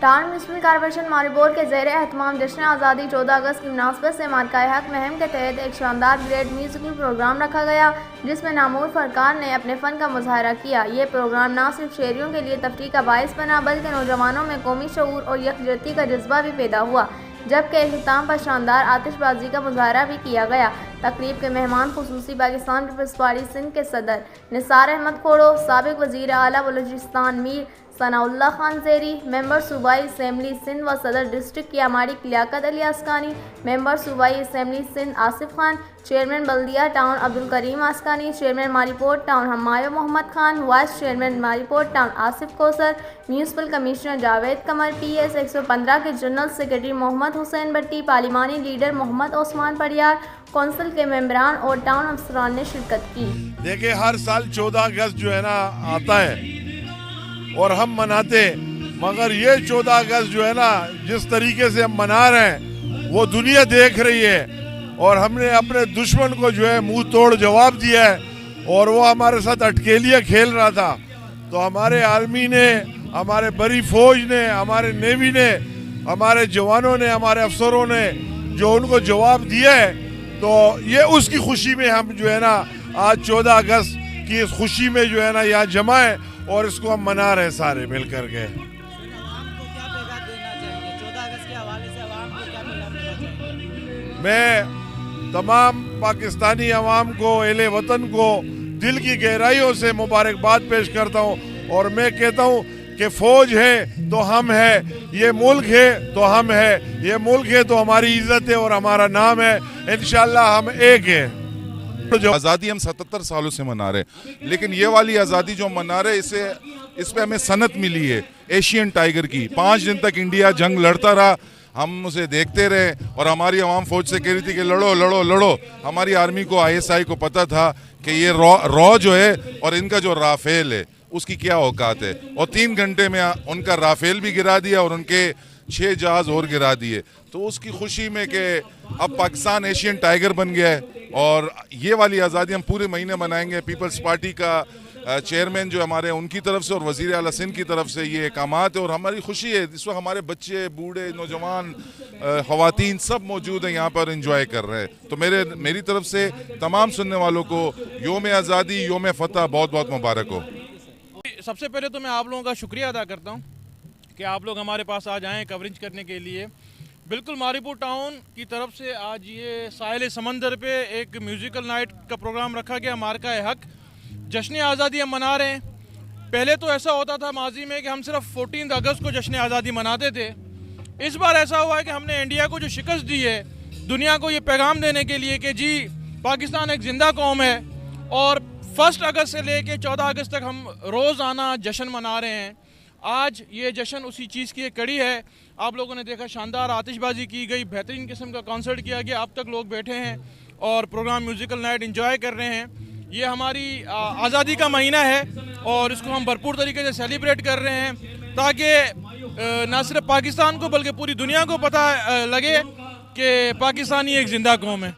Town municipal corporation ماریپور کے زیر اہتمام جشن آزادی 14 اگست کی مناسبت سے مارکہ حق مہم کے تحت ایک شاندار گریڈ میوزیکل پروگرام رکھا گیا، جس میں نامور فنکار نے اپنے فن کا مظاہرہ کیا۔ یہ پروگرام نہ صرف شہریوں کے لیے تفریح کا باعث بنا بلکہ نوجوانوں میں قومی شعور اور یکجہتی کا جذبہ بھی پیدا ہوا، جبکہ اختتام پر شاندار آتش بازی کا مظاہرہ بھی کیا گیا۔ تقریب کے مہمان خصوصی پاکستان پیپلز پارٹی سندھ کے صدر نثار احمد کھوڑو، سابق وزیر اعلیٰ بلوچستان میر ثناء اللہ خان زیری، ممبر صوبائی اسمبلی سندھ و صدر ڈسٹرکٹ کی امارک لیاقت علی آسکانی، ممبر صوبائی assembly Sindh Asif Khan, chairman Baldia town Abdul Karim Askani, chairman Maripur town Humayun Muhammad Khan, vice chairman Maripur town Asif Kausar, municipal commissioner Javed Qamar, P S 115 کے جنرل سیکرٹری محمد حسین بٹی، پارلیمانی لیڈر محمد عثمان پریار، کونسل کے ممبران اور ٹاؤن افسران نے شرکت کی۔ دیکھیں، ہر سال 14 اگست جو ہے نا آتا ہے اور ہم مناتے، مگر یہ 14 اگست جو ہے نا جس طریقے سے ہم منا رہے ہیں وہ دنیا دیکھ رہی ہے، اور ہم نے اپنے دشمن کو جو ہے منہ توڑ جواب دیا ہے، اور وہ ہمارے ساتھ اٹکیلیاں کھیل رہا تھا۔ تو ہمارے آرمی نے، ہمارے بری فوج نے، ہمارے نیوی نے، ہمارے جوانوں نے، ہمارے افسروں نے جو ان کو جواب دیا ہے، تو یہ اس کی خوشی میں ہم جو ہے نا آج 14 اگست کی اس خوشی میں جو ہے نا یہاں جمع ہے، اور اس کو ہم منا رہے ہیں سارے مل کر کے۔ میں تمام پاکستانی عوام کو، اہل وطن کو دل کی گہرائیوں سے مبارکباد پیش کرتا ہوں، اور میں کہتا ہوں کہ فوج ہے تو ہم ہے، یہ ملک ہے تو ہم ہے، یہ ملک ہے تو ہماری عزت ہے اور ہمارا نام ہے، انشاءاللہ ہم ایک ہیں۔ آزادی ہم 77 سالوں سے منا رہے ہیں، لیکن یہ والی آزادی جو ہم منا رہے ہیں اس پہ ہمیں سنت ملی ہے ایشین ٹائیگر کی۔ 5 دن تک انڈیا جنگ لڑتا رہا، ہم اسے دیکھتے رہے، اور ہماری عوام فوج سے کہہ رہی تھی کہ لڑو لڑو لڑو۔ ہماری آرمی کو، ISI کو پتہ تھا کہ یہ رو جو ہے اور ان کا جو رافیل ہے اس کی کیا اوقات ہے، اور 3 گھنٹے میں ان کا رافیل بھی گرا دیا اور ان کے 6 جہاز اور گرا دیے۔ تو اس کی خوشی میں کہ اب پاکستان ایشین ٹائیگر بن گیا ہے، اور یہ والی آزادی ہم پورے مہینے منائیں گے۔ پیپلز پارٹی کا چیئرمین جو ہمارے ان کی طرف سے اور وزیر اعلیٰ سندھ کی طرف سے یہ احکامات ہے، اور ہماری خوشی ہے اس وقت ہمارے بچے، بوڑھے، نوجوان، خواتین سب موجود ہیں یہاں پر، انجوائے کر رہے ہیں۔ تو میری طرف سے تمام سننے والوں کو یوم آزادی، یوم فتح بہت بہت مبارک ہو۔ سب سے پہلے تو میں آپ لوگوں کا شکریہ ادا کرتا ہوں کہ آپ لوگ ہمارے پاس آج آئیں کوریج کرنے کے لیے۔ بالکل ماریپور ٹاؤن کی طرف سے آج یہ ساحل سمندر پہ ایک میوزیکل نائٹ کا پروگرام رکھا گیا، مارکہ حق جشن آزادی ہم منا رہے ہیں۔ پہلے تو ایسا ہوتا تھا ماضی میں کہ ہم صرف 14 اگست کو جشن آزادی مناتے تھے۔ اس بار ایسا ہوا ہے کہ ہم نے انڈیا کو جو شکست دی ہے، دنیا کو یہ پیغام دینے کے لیے کہ جی پاکستان ایک زندہ قوم ہے، اور 1 اگست سے لے کے 14 اگست تک ہم روزانہ جشن منا رہے ہیں۔ آج یہ جشن اسی چیز کی ایک کڑی ہے۔ آپ لوگوں نے دیکھا شاندار آتش بازی کی گئی، بہترین قسم کا کنسرٹ کیا گیا، اب تک لوگ بیٹھے ہیں اور پروگرام میوزیکل نائٹ انجوائے کر رہے ہیں۔ یہ ہماری آزادی کا مہینہ ہے، اور اس کو ہم بھرپور طریقے سے سیلیبریٹ کر رہے ہیں، تاکہ نہ صرف پاکستان کو بلکہ پوری دنیا کو پتہ لگے کہ پاکستانی ایک زندہ قوم ہے۔